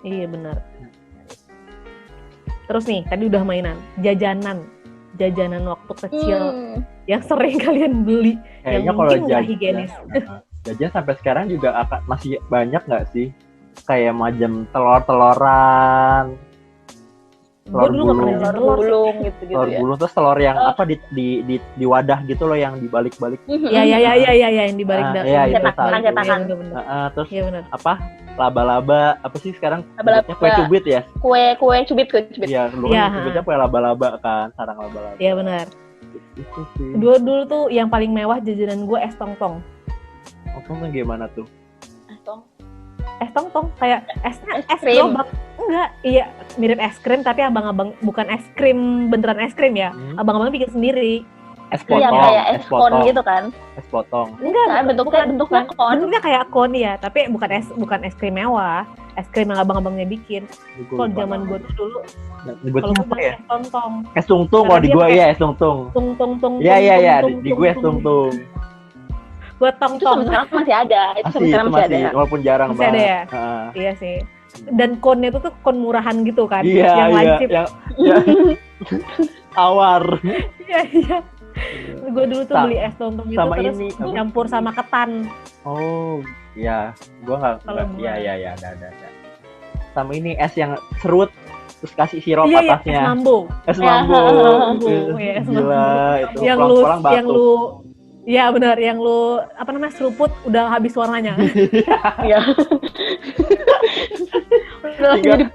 Iya benar. Terus nih, tadi udah mainan, jajanan waktu kecil yang sering kalian beli, kayaknya yang mungkin nggak higienis. Jajan sampai sekarang juga masih banyak nggak sih? Kayak macam telur-teloran, Gue dulu nggak pernah telur gulung gitu telur gulung, terus telur yang apa di wadah gitu loh, yang dibalik-balik. Iya yang dibalik. Iya, itu cetakan. Terus apa? Laba-laba apa sih sekarang? Laba-laba. Kue cubit ya? Kue cubit. Iya, dulu kan cubitnya kue laba-laba kan, sarang laba-laba. Iya benar. Itu sih. Dulu tuh yang paling mewah jajanan gue es tong-tong. Tong-tong gimana tuh? Es tong-tong kayak es krim. gerobak. Enggak, iya mirip es krim tapi abang-abang bukan es krim beneran es krim ya. Abang-abang bikin sendiri. Es potong. Yang kayak es kon gitu kan? Es potong. Enggak, bentuknya kon. Bentuknya kayak kon ya, tapi bukan es krim mewah. Es krim yang abang-abangnya bikin. Kalau zaman gue tuh dulu. Nyebutnya apa ya? Es tong-tong. Es tungtung, kalau di gue ya es tungtung. Tung. Iya, di gue es tungtung. Gue tong-tong. Itu sekarang masih ada. Itu sekarang masih ada. Walaupun jarang banget. Masih ada ya? Iya sih. Dan konnya itu tuh kon murahan gitu kan? Iya, yang lancip. Tawar. Iya. Gue dulu tuh beli es tong-tong itu terus campur sama ketan. Oh, iya. Gue nggak. Iya, ada. Sama ini es yang serut, terus kasih sirup atasnya. Es mambo. Gila, itu yang lu iya benar, yang lu apa namanya seruput udah habis warnanya. Iya.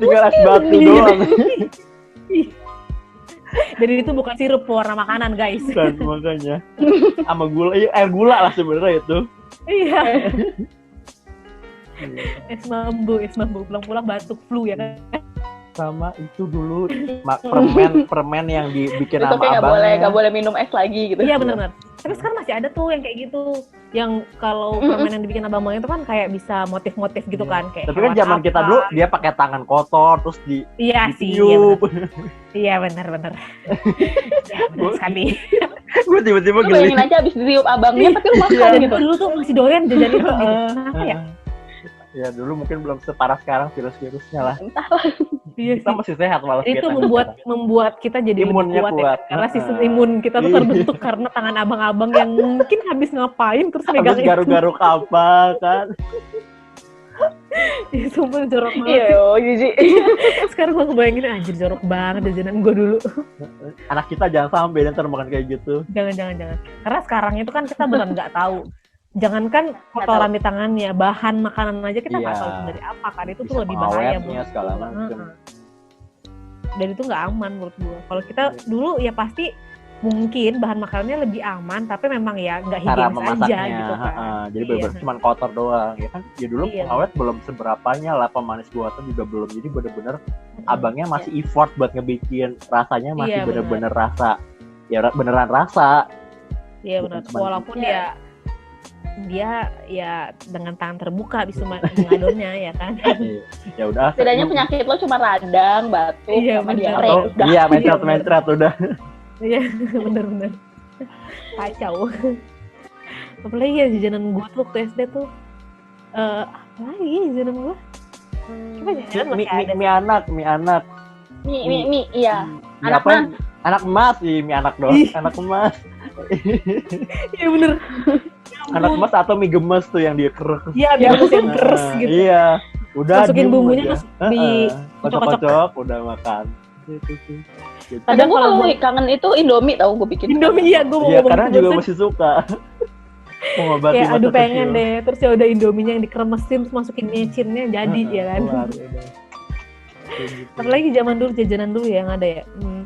tinggal es batu doang. Jadi itu bukan sirup warna makanan, guys. Kan makanya. Sama gula, air gula lah sebenarnya itu. Iya. Es mambo, pulang-pulang batuk flu ya kan. Sama itu dulu permen yang dibikin sama Nggak abangnya. boleh minum es lagi gitu. Iya benar. Tapi sekarang masih ada tuh yang kayak gitu. Yang kalau permen yang dibikin abang-abang itu kan kayak bisa motif-motif gitu kan, kayak. Tapi kan zaman kita dulu dia pakai tangan kotor terus ditiup. Iya benar. Ya, benar sekali. Gue tiba-tiba geli. Bayangin aja abis ditiup abangnya pasti lu makan gitu. Dulu tuh masih doyan jajan itu gitu. Kenapa ya? Ya dulu mungkin belum separah sekarang virus-virusnya lah. Entahlah. Iya, kita masih sehat malah. Itu membuat kita jadi imunnya lebih kuat. Ya, karena sistem imun kita tuh terbentuk karena tangan abang-abang yang mungkin habis ngapain terus megang itu. Garuk-garuk apa kan? Itu sumpah jorok banget. Iya, jijik. Sekarang gue kebayangin anjir jorok banget jajanan gue dulu. Anak kita jangan sampai dan makan kayak gitu. Jangan. Karena sekarang itu kan kita benar nggak tahu. Jangankan kotoran di tangannya, bahan makanan aja kita nggak tahu dari apa kan, itu tuh lebih bahaya menurut gue. Dan itu nggak aman menurut gue. Kalau kita dulu ya pasti mungkin bahan makanannya lebih aman, tapi memang ya nggak higienis aja gitu kan. Jadi bener-bener cuma kotor doang, ya kan? Ya dulu pengawet belum seberapanya lah, pemanis buatan juga belum. Jadi bener-bener abangnya masih effort buat ngebikin, rasanya masih bener-bener rasa, ya beneran rasa. Iya benar. Walaupun dia ya dengan tangan terbuka bisa mengadonnya ya kan. Ya udah. Setidaknya penyakit lo cuma radang, batuk, sama diare. Iya, mencret udah. Iya, bener. Kacau. Apalagi ya jajanan gue tuh waktu SD tuh apa lagi jajanan gue? Coba jajanan masih ada. Mie anak. Mie, iya. Anak emas sih, mie anak doang. Anak emas. Iya bener. Anak emas atau mie gemes tuh yang dia keres. Iya, mie gemes yang keres gitu. Iya. Udah masukin bumbunya terus kocok-kocok udah makan. Kadang gue kalau kangen itu Indomie tau gue bikin. Indomie iya gue mau ngomong. Iya, karena juga masih suka. Mau ngobatin kayak aduh pengen deh. Terus ya udah Indominya yang dikremesin terus masukin micinnya jadi ya kan. Apalagi zaman dulu jajanan dulu yang ada ya.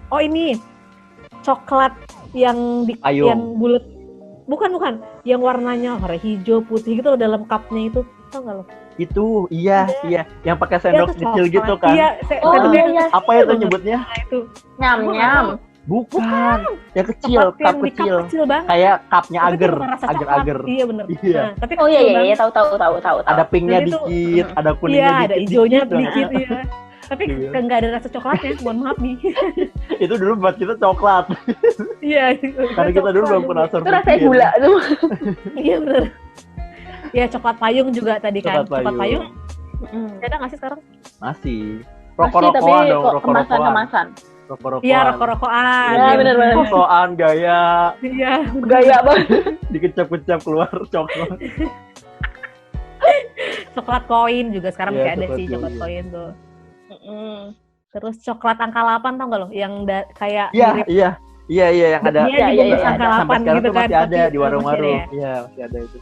Oh ini coklat yang yang bulat. Bukan. Yang warnanya warna hijau, putih gitu loh dalam cupnya itu. Tau gak lo? Itu iya. Yang pakai sendok kecil gitu kan. Iya, iya. Apa itu nyebutnya? Itu. Nyam. Bukan. Yang kecil, cup kecil. Kayak cupnya agar. Iya benar. Iya. Nah, tapi iya, tahu. Ada pinknya dikit, ada kuningnya dikit. Iya, ada hijaunya dikit iya. Tapi nggak ada rasa coklatnya, mohon maaf nih. Itu dulu buat kita coklat. Iya. Karena kita dulu belum pernah itu rasanya gula tuh. Iya benar. Ya coklat payung juga tadi kan. Coklat payung. Ada nggak sih sekarang? Masih. Rokok-rokokan dong, kemasan-kemasan. Rokok-rokokan. Iya, rokok-rokokan. Iya, benar-benar. Rokokan gaya. Iya. Gaya banget. Dikecap-kecap keluar coklat. Coklat koin juga sekarang masih ada sih, coklat koin tuh. Terus coklat angka 8 tau nggak lo? Yang kayak mirip. Iya yang ada. Iya. Angka 8 gitu kan. Masih ada di warung-warung. Iya, masih ada itu.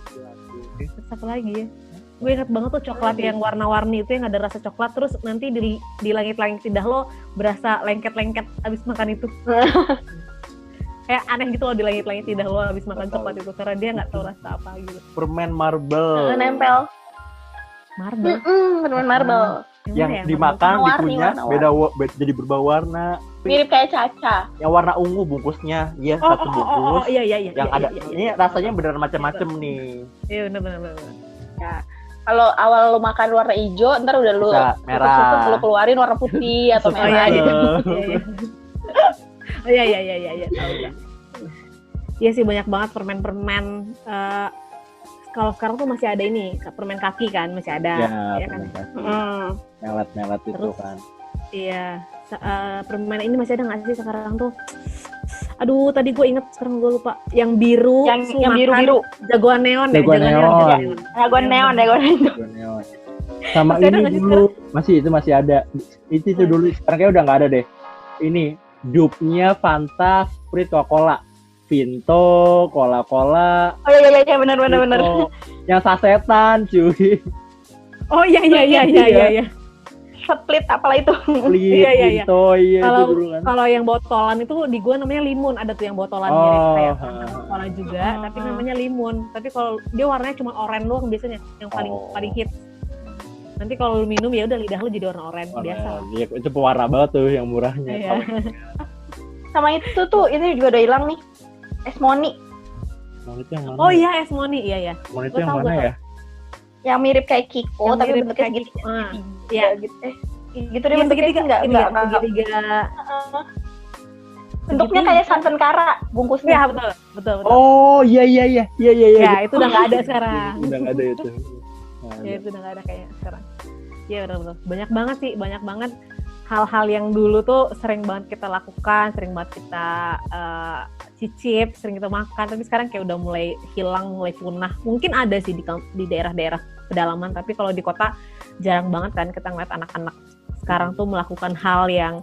Terus apa lagi ya? Gue ingat banget tuh coklat yang warna-warni itu yang ada rasa coklat, terus nanti di langit-langit lidah lo berasa lengket-lengket abis makan itu. Kayak aneh gitu loh di langit-langit lidah lo abis makan coklat itu karena dia nggak tahu rasa apa gitu. Permen marble. Nempel. Marble. Permen marble. Yang dimakan dikunyah beda jadi berubah warna. Mirip kayak caca. Yang warna ungu bungkusnya, iya satu bungkus. Iya. Yang ada ini rasanya beneran macam-macam nih. Iya benar. Ya. Kalau awal lu makan warna hijau, ntar udah lu merah. Lu keluarin warna putih atau merah gitu. Iya. Iya sih banyak banget permen-permen. Kalau sekarang tuh masih ada ini permen kaki kan masih ada. Ya kan. Melet itu kan. Iya. Permen ini masih ada nggak sih sekarang tuh? Aduh, tadi gue inget sekarang gue lupa. Yang biru, yang biru. Jagoan neon. Jagoan neon. Sama ini dulu masih ada. Itu dulu sekarang kayak udah nggak ada deh. Ini dupe-nya Fanta, Sprite, Coca-Cola, Vinto, Coca-Cola. Oh iya benar. Yang sasetan, cuy. Oh iya. Split apalah itu. Iya. Kan. Kalau yang botolan itu di gua namanya limun, ada tuh yang botolan mirip kayak Coca-Cola juga, tapi namanya limun. Tapi kalau dia warnanya cuma oranye doang biasanya, yang paling hit. Nanti kalau lu minum ya udah lidah lu jadi warna oranye biasa. Iya, itu pewarna banget tuh yang murahnya. Iya. Sama itu tuh ini juga udah hilang nih. Esmoni. Oh iya Esmoni, iya. Esmoni itu yang mana ya? Yang mirip kayak Kiko tapi bentuknya gitu. Iya gitu. Gitu deh bentuknya enggak. Bentuknya kayak santan kara bungkusnya. Iya betul. Oh iya. Ya itu udah nggak ada sekarang. Udah nggak ada itu. Ya itu udah nggak ada kayaknya sekarang. Iya betul. Banyak banget hal-hal yang dulu tuh sering banget kita lakukan, sering banget kita cicip, sering kita makan, tapi sekarang kayak udah mulai hilang, mulai punah. Mungkin ada sih di daerah-daerah pedalaman, tapi kalau di kota jarang banget kan kita ngeliat anak-anak sekarang tuh melakukan hal yang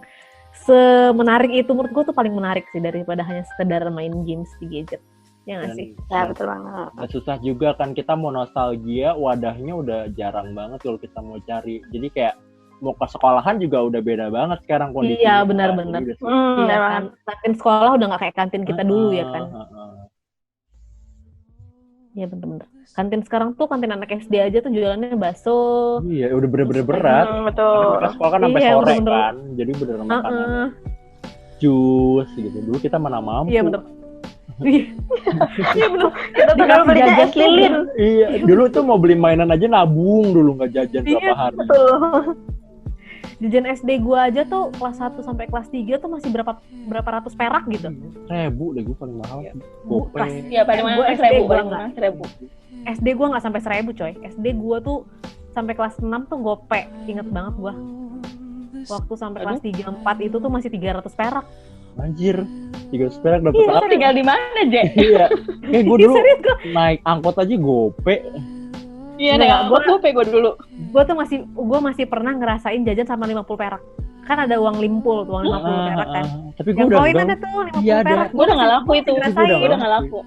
semenarik itu. Menurut gue tuh paling menarik sih daripada hanya sekedar main games di gadget. Ya nggak sih? Ya betul banget. Susah juga kan kita mau nostalgia, wadahnya udah jarang banget kalau kita mau cari. Jadi kayak mau ke sekolahan juga udah beda banget sekarang kondisinya. Iya benar-benar. Iya kan. Kantin sekolah udah nggak kayak kantin kita dulu ya kan. Iya benar-benar. Kantin sekarang tuh kantin anak SD aja tuh jualannya bakso. Iya udah bener-bener berat. Betul. Karena sekolah kan sampai sore kan. Jadi bener-bener makanan jus gitu. Dulu kita mana mampu. Iya bener. Iya bener. Kita bakal beli es lilin. Iya. Dulu tuh mau beli mainan aja nabung dulu nggak jajan berapa hari. Betul. Jajan SD gua aja tuh kelas 1 sampai kelas 3 tuh masih berapa ratus perak gitu. 1.000 deh gua paling mahal. Gope. Iya paling mahal 1.000. SD gua nggak sampai 1.000 coy. SD gua tuh sampai kelas 6 tuh gope. Ingat banget gua. Waktu sampai kelas 3 4 itu tuh masih 300 perak. Anjir. 300 perak dapat apa? Tinggal di mana, Je? Iya. Kayak gua dulu naik angkot aja gope. Iya, gue gope gue dulu. Gue masih pernah ngerasain jajan sama 50 perak. Kan ada uang limpul, uang 50 perak kan. Tapi gue udah koin ada tuh 50 perak. Gue udah nggak laku itu. Gue udah nggak laku.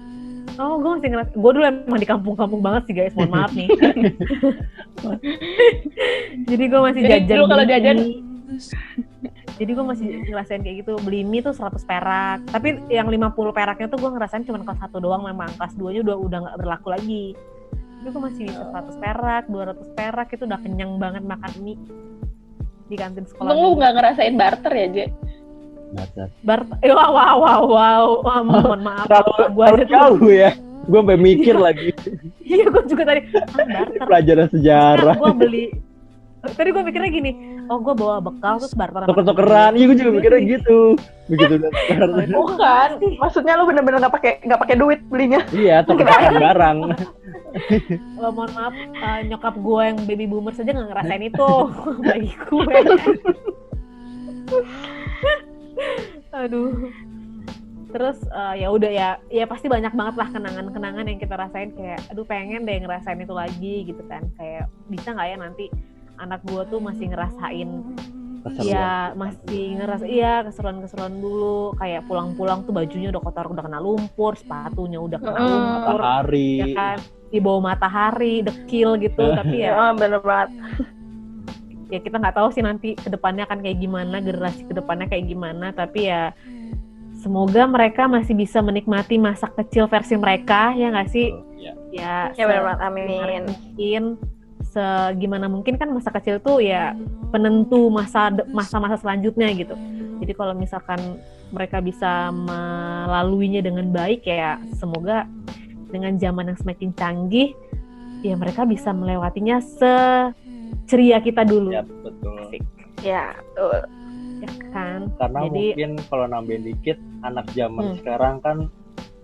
Oh, gue masih ngerasain. Gue dulu emang di kampung-kampung banget sih guys. Mohon maaf nih. Jadi gue masih jajan. Dulu kalau jajan. Jadi gue masih ngerasain kayak gitu. Beli mie tuh 100 perak. Tapi yang 50 peraknya tuh gue ngerasain cuma kelas 1 doang memang. Kelas 2-nya udah nggak berlaku lagi. Tapi gue masih bisa 100 perak, 200 perak itu udah kenyang banget makan mie di kantin sekolah. Lu nggak ngerasain barter ya, Je? Barter. Wow. Mohon maaf. Gue aja tahu ya. Gue sampai mikir lagi. Iya, gue juga tadi barter. Pelajaran sejarah. Gue beli. Tadi gue mikirnya gini, oh gue bawa bekal terus barter. Tuker-tukeran, iya gue juga mikirnya gitu. Begitu udah tukar. Bukan, maksudnya lu bener-bener nggak pakai duit belinya. Iya, tuker-tukeran barang. Mohon maaf, nyokap gue yang baby boomer saja nggak ngerasain itu bagi gue. Aduh. Terus ya udah ya pasti banyak banget lah kenangan-kenangan yang kita rasain kayak aduh pengen deh ngerasain itu lagi gitu kan, kayak bisa nggak ya nanti anak gue tuh masih ngerasain keseruan. Ya masih keseruan dulu, kayak pulang-pulang tuh bajunya udah kotor, udah kena lumpur, sepatunya udah kena lumpur, matahari ya kan, di bawah matahari, dekil gitu. Tapi ya bener banget. Ya kita nggak tahu sih nanti kedepannya akan kayak gimana, generasi kedepannya kayak gimana, tapi ya semoga mereka masih bisa menikmati masa kecil versi mereka, ya nggak sih? Ya benar-benar amin. Mungkin segimana mungkin kan masa kecil tuh ya penentu masa-masa selanjutnya gitu. Jadi kalau misalkan mereka bisa melaluinya dengan baik, ya semoga dengan zaman yang semakin canggih, ya mereka bisa melewatinya seceria kita dulu. Ya betul. Asik. Ya betul. Ya kan. Karena jadi, mungkin kalau nambahin dikit, anak zaman sekarang kan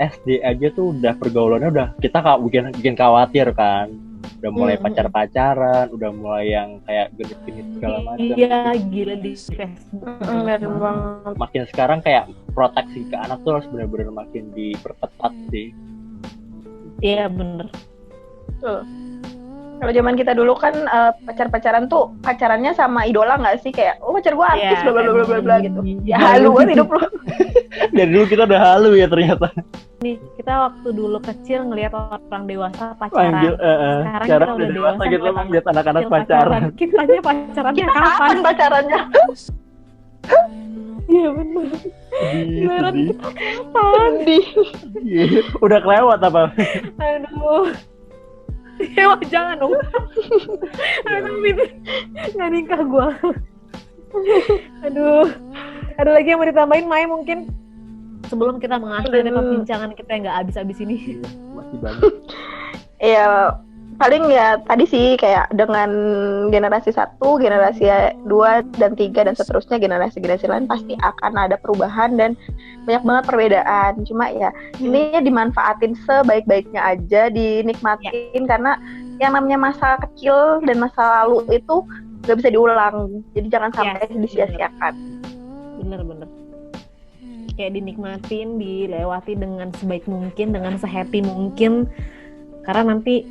SD aja tuh udah pergaulannya udah kita bikin khawatir kan. Udah mulai pacar-pacaran, udah mulai yang kayak genit-genit segala macam. Iya, gila di Facebook. Makin sekarang kayak proteksi ke anak tuh harus benar-benar makin diperketat sih. Iya, bener. Kalau zaman kita dulu kan pacaran tuh pacarannya sama idola nggak sih, kayak pacar gue artis bla bla bla bla gitu. Ya halu kan hidup lu. Dari dulu kita udah halu ya ternyata. Nih kita waktu dulu kecil ngelihat orang dewasa pacaran. Sekarang kita udah dewasa gitu ngeliat anak-anak pacaran. Kitanya pacarannya kita kapan pacarannya? Iya benar. Beneran kapan? Udah kelewat apa? Aduh. Ya jangan dong. Aduh, nggak nikah gue. Aduh. Ada lagi yang mau ditambahin, Mai, mungkin? Sebelum kita mengakhiri perbincangan kita yang nggak habis-habis ini. Masih banyak. Ya, paling ya tadi sih kayak dengan generasi 1, generasi 2 dan 3 dan seterusnya generasi-generasi lain pasti akan ada perubahan dan banyak banget perbedaan. Cuma ya ini dimanfaatin sebaik-baiknya aja, dinikmatin karena yang namanya masa kecil dan masa lalu itu nggak bisa diulang. Jadi jangan sampai disia-siakan. Bener-bener. Kayak dinikmatin, dilewati dengan sebaik mungkin, dengan sehappy mungkin. Karena nanti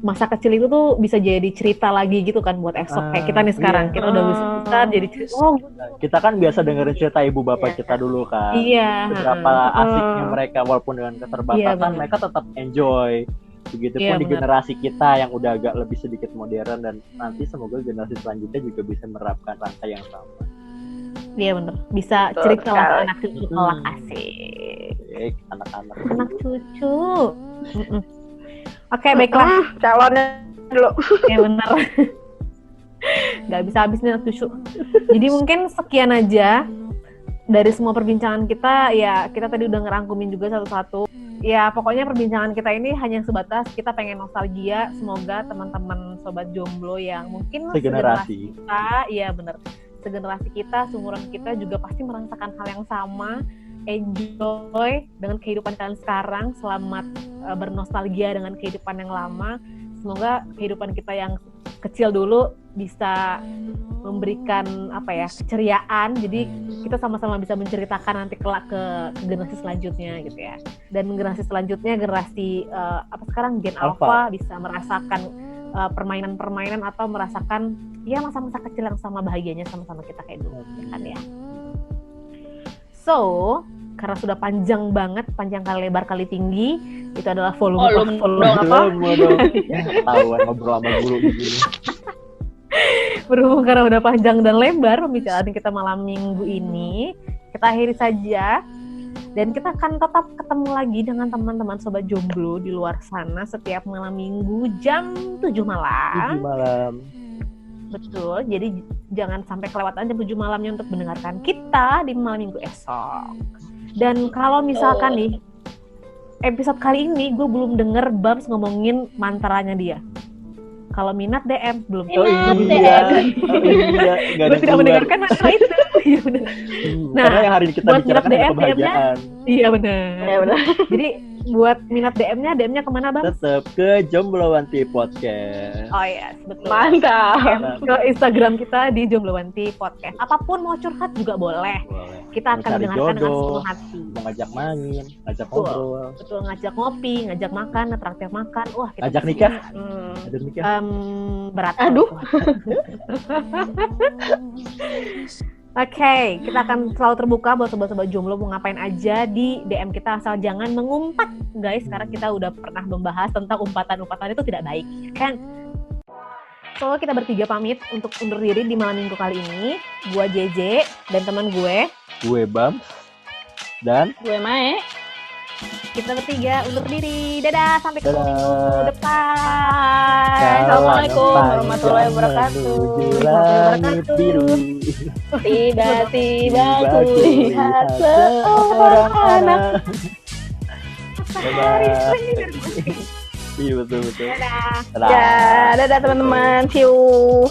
masa kecil itu tuh bisa jadi cerita lagi gitu kan buat esok. Kayak kita nih sekarang, kita udah besar jadi cerita. Kita kan biasa dengerin cerita ibu bapak kita dulu kan. Iya. Berapa asiknya mereka walaupun dengan keterbatasan mereka tetap enjoy. Begitupun di generasi kita yang udah agak lebih sedikit modern, dan nanti semoga generasi selanjutnya juga bisa menerapkan rangka yang sama. Iya bener, bisa cerita sama anak cucu kelak. Asik. Anak-anak. Anak cucu. Oke, baiklah. Calonnya dulu. Ya bener. Gak bisa habis nih anak cucu. Jadi mungkin sekian aja dari semua perbincangan kita. Ya kita tadi udah ngerangkumin juga satu-satu. Ya pokoknya perbincangan kita ini hanya sebatas kita pengen nostalgia. Semoga teman-teman sobat jomblo yang mungkin segenerasi kita, iya bener, segenerasi kita, seumuran kita juga pasti merasakan hal yang sama. Enjoy dengan kehidupan kalian sekarang, selamat bernostalgia dengan kehidupan yang lama. Semoga kehidupan kita yang kecil dulu bisa memberikan keceriaan. Jadi kita sama-sama bisa menceritakan nanti kelak ke generasi selanjutnya gitu ya. Dan generasi selanjutnya generasi sekarang Gen Alpha bisa merasakan permainan-permainan atau merasakan ya masa-masa kecil yang sama bahagianya sama-sama kita kayak dulu kan ya. So, karena sudah panjang banget, panjang kali lebar kali tinggi, itu adalah volume apa? Tahuan ngobrol sama guru begini. Berhubung karena udah panjang dan lebar pembicaraan kita malam minggu ini, kita akhiri saja. Dan kita akan tetap ketemu lagi dengan teman-teman sobat jomblo di luar sana setiap malam minggu jam 7 malam. 7 malam. Betul, jadi jangan sampai kelewatan jam 7 malamnya untuk mendengarkan kita di malam minggu esok. Dan kalau misalkan nih, episode kali ini gue belum denger Bams ngomongin mantranya dia. Kalau minat DM belum. Oh iya, DM. oh iya, nggak ada Gue tidak keluar. mendengarkan Nggak ada mendengarkan masalah itu. Iya benar. Nah, karena yang hari ini kita buat bicarakan minat adalah DM, kebahagiaan. Iya benar. Ya benar. Jadi buat minat DM-nya kemana bang? Tetap ke Jomblowanti Podcast. Oh iya, betul. Mantap. Ke Instagram kita di Jomblowanti Podcast. Apapun mau curhat juga boleh. Kita akan mendengarkan dengan sepenuh hati. Mau ngajak main, ngajak Betul. ngobrol. Betul, ngajak ngopi, ngajak makan, traktir makan. Wah, kita Ngajak nikah. Ngajak nikah. Berat. Aduh. Oke, kita akan selalu terbuka buat sobat-sobat jomblo mau ngapain aja di DM kita, asal jangan mengumpat, guys. Karena kita udah pernah membahas tentang umpatan-umpatan itu tidak baik, kan? So, kita bertiga pamit untuk undur diri di malam minggu kali ini. Gua JJ dan teman gue Bam dan Gue Mae. kita bertiga undur diri. Dadah, sampai ketemu Dadah. minggu depan. Assalamualaikum warahmatullahi wabarakatuh. Langit biru. Tiba-tiba kulihat seorang anak. Iya betul. Dadah. Dadah. Ya, dadah teman-teman. See you.